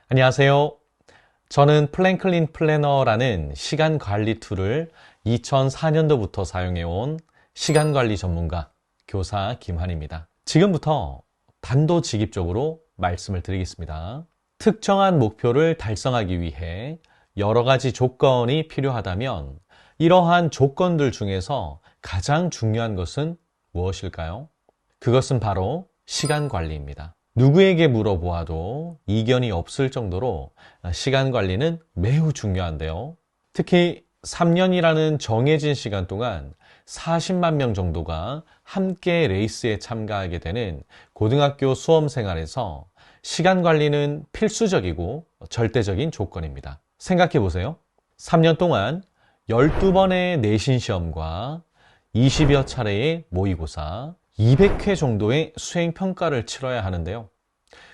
안녕하세요. 저는 플랭클린 플래너라는 시간 관리 툴을 2004년도부터 사용해온 시간 관리 전문가, 교사 김환입니다. 지금부터 단도직입적으로 말씀을 드리겠습니다. 특정한 목표를 달성하기 위해 여러 가지 조건이 필요하다면 이러한 조건들 중에서 가장 중요한 것은 무엇일까요? 그것은 바로 시간 관리입니다. 누구에게 물어보아도 이견이 없을 정도로 시간 관리는 매우 중요한데요. 특히 3년이라는 정해진 시간 동안 40만 명 정도가 함께 레이스에 참가하게 되는 고등학교 수험 생활에서 시간 관리는 필수적이고 절대적인 조건입니다. 생각해 보세요. 3년 동안 12번의 내신 시험과 20여 차례의 모의고사, 200회 정도의 수행평가를 치러야 하는데요.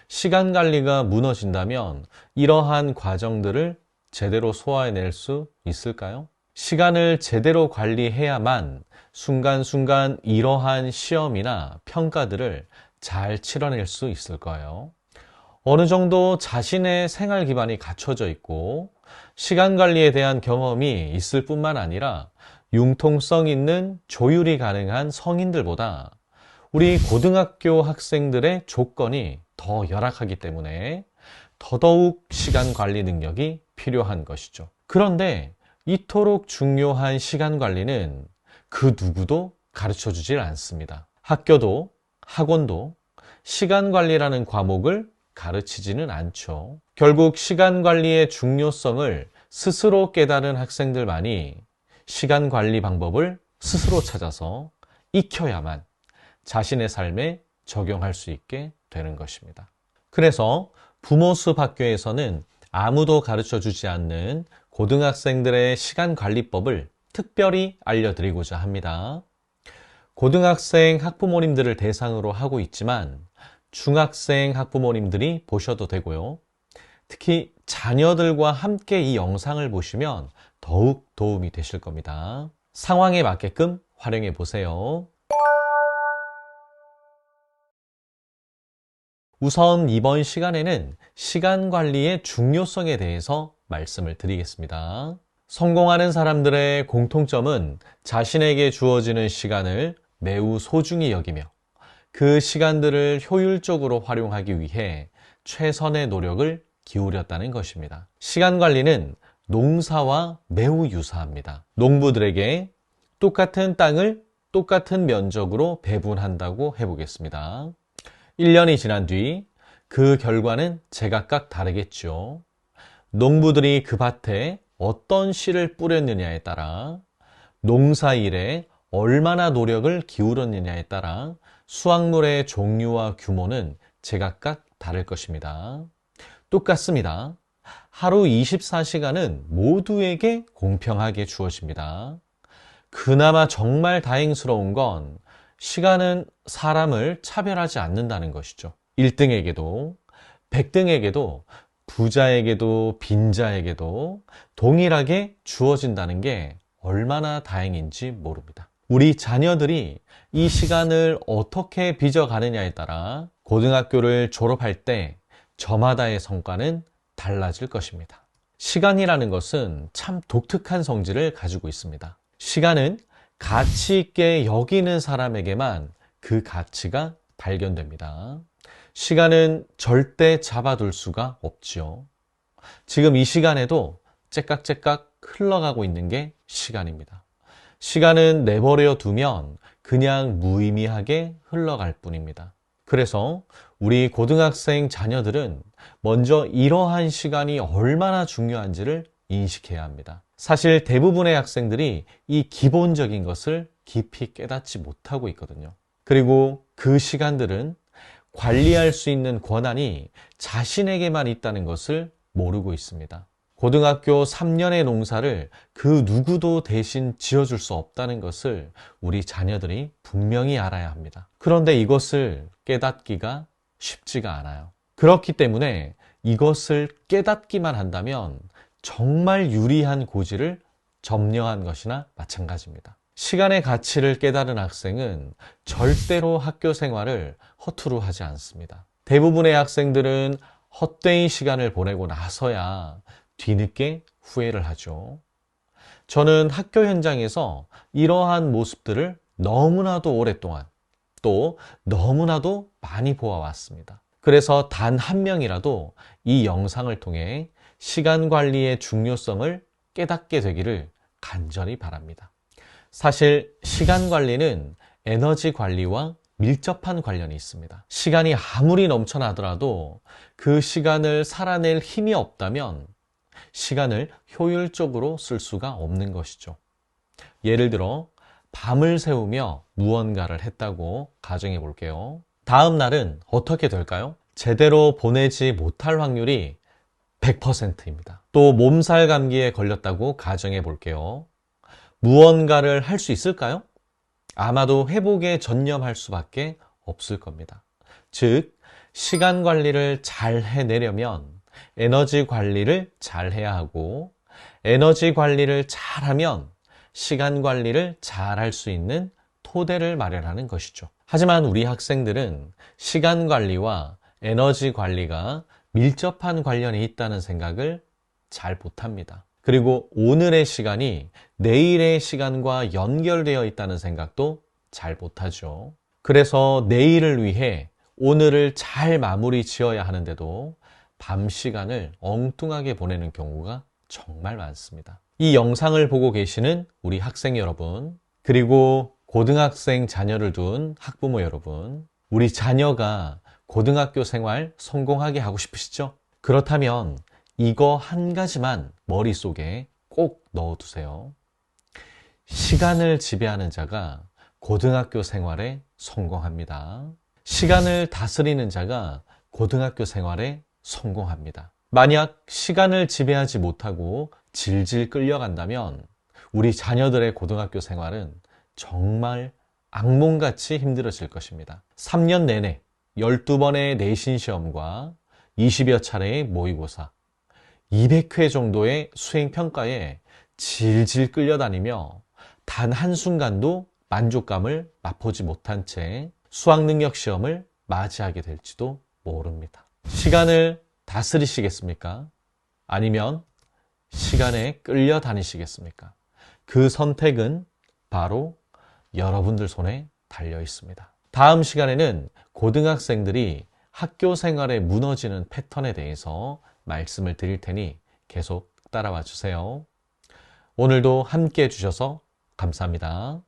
시간 관리가 무너진다면 이러한 과정들을 제대로 소화해낼 수 있을까요? 시간을 제대로 관리해야만 순간순간 이러한 시험이나 평가들을 잘 치러낼 수 있을 거예요. 어느 정도 자신의 생활 기반이 갖춰져 있고 시간 관리에 대한 경험이 있을 뿐만 아니라 융통성 있는 조율이 가능한 성인들보다 우리 고등학교 학생들의 조건이 더 열악하기 때문에 더더욱 시간 관리 능력이 필요한 것이죠. 그런데 이토록 중요한 시간 관리는 그 누구도 가르쳐 주질 않습니다. 학교도 학원도 시간 관리라는 과목을 가르치지는 않죠. 결국 시간 관리의 중요성을 스스로 깨달은 학생들만이 시간 관리 방법을 스스로 찾아서 익혀야만 자신의 삶에 적용할 수 있게 되는 것입니다. 그래서 부모 수업 학교에서는 아무도 가르쳐 주지 않는 고등학생들의 시간 관리법을 특별히 알려드리고자 합니다. 고등학생 학부모님들을 대상으로 하고 있지만 중학생 학부모님들이 보셔도 되고요. 특히 자녀들과 함께 이 영상을 보시면 더욱 도움이 되실 겁니다. 상황에 맞게끔 활용해 보세요. 우선 이번 시간에는 시간 관리의 중요성에 대해서 말씀을 드리겠습니다. 성공하는 사람들의 공통점은 자신에게 주어지는 시간을 매우 소중히 여기며 그 시간들을 효율적으로 활용하기 위해 최선의 노력을 기울였다는 것입니다. 시간 관리는 농사와 매우 유사합니다. 농부들에게 똑같은 땅을 똑같은 면적으로 배분한다고 해보겠습니다. 1년이 지난 뒤 그 결과는 제각각 다르겠죠. 농부들이 그 밭에 어떤 씨를 뿌렸느냐에 따라 농사일에 얼마나 노력을 기울였느냐에 따라 수확물의 종류와 규모는 제각각 다를 것입니다. 똑같습니다. 하루 24시간은 모두에게 공평하게 주어집니다. 그나마 정말 다행스러운 건 시간은 사람을 차별하지 않는다는 것이죠. 1등에게도 100등에게도 부자에게도 빈자에게도 동일하게 주어진다는 게 얼마나 다행인지 모릅니다. 우리 자녀들이 이 시간을 어떻게 빚어가느냐에 따라 고등학교를 졸업할 때 저마다의 성과는 달라질 것입니다. 시간이라는 것은 참 독특한 성질을 가지고 있습니다. 시간은 가치 있게 여기는 사람에게만 그 가치가 발견됩니다. 시간은 절대 잡아둘 수가 없지요. 지금 이 시간에도 째깍째깍 흘러가고 있는 게 시간입니다. 시간은 내버려 두면 그냥 무의미하게 흘러갈 뿐입니다. 그래서 우리 고등학생 자녀들은 먼저 이러한 시간이 얼마나 중요한지를 인식해야 합니다. 사실 대부분의 학생들이 이 기본적인 것을 깊이 깨닫지 못하고 있거든요. 그리고 그 시간들은 관리할 수 있는 권한이 자신에게만 있다는 것을 모르고 있습니다. 고등학교 3년의 농사를 그 누구도 대신 지어줄 수 없다는 것을 우리 자녀들이 분명히 알아야 합니다. 그런데 이것을 깨닫기가 쉽지가 않아요. 그렇기 때문에 이것을 깨닫기만 한다면 정말 유리한 고지를 점령한 것이나 마찬가지입니다. 시간의 가치를 깨달은 학생은 절대로 학교 생활을 허투루 하지 않습니다. 대부분의 학생들은 헛되이 시간을 보내고 나서야 뒤늦게 후회를 하죠. 저는 학교 현장에서 이러한 모습들을 너무나도 오랫동안 또 너무나도 많이 보아왔습니다. 그래서 단 한 명이라도 이 영상을 통해 시간 관리의 중요성을 깨닫게 되기를 간절히 바랍니다. 사실 시간 관리는 에너지 관리와 밀접한 관련이 있습니다. 시간이 아무리 넘쳐나더라도 그 시간을 살아낼 힘이 없다면 시간을 효율적으로 쓸 수가 없는 것이죠. 예를 들어 밤을 새우며 무언가를 했다고 가정해 볼게요. 다음 날은 어떻게 될까요? 제대로 보내지 못할 확률이 100%입니다. 또 몸살 감기에 걸렸다고 가정해 볼게요. 무언가를 할 수 있을까요? 아마도 회복에 전념할 수밖에 없을 겁니다. 즉, 시간 관리를 잘 해내려면 에너지 관리를 잘 해야 하고, 에너지 관리를 잘하면 시간 관리를 잘 할 수 있는 토대를 마련하는 것이죠. 하지만 우리 학생들은 시간 관리와 에너지 관리가 밀접한 관련이 있다는 생각을 잘 못합니다. 그리고 오늘의 시간이 내일의 시간과 연결되어 있다는 생각도 잘 못하죠. 그래서 내일을 위해 오늘을 잘 마무리 지어야 하는데도 밤 시간을 엉뚱하게 보내는 경우가 정말 많습니다. 이 영상을 보고 계시는 우리 학생 여러분, 그리고 고등학생 자녀를 둔 학부모 여러분, 우리 자녀가 고등학교 생활 성공하게 하고 싶으시죠? 그렇다면 이거 한 가지만 머릿속에 꼭 넣어두세요. 시간을 지배하는 자가 고등학교 생활에 성공합니다. 시간을 다스리는 자가 고등학교 생활에 성공합니다. 만약 시간을 지배하지 못하고 질질 끌려간다면 우리 자녀들의 고등학교 생활은 정말 악몽같이 힘들어질 것입니다. 3년 내내 12번의 내신 시험과 20여 차례의 모의고사, 200회 정도의 수행평가에 질질 끌려다니며 단 한순간도 만족감을 맛보지 못한 채 수학능력 시험을 맞이하게 될지도 모릅니다. 시간을 다스리시겠습니까? 아니면 시간에 끌려다니시겠습니까? 그 선택은 바로 여러분들 손에 달려 있습니다. 다음 시간에는 고등학생들이 학교 생활에 무너지는 패턴에 대해서 말씀을 드릴 테니 계속 따라와 주세요. 오늘도 함께 해주셔서 감사합니다.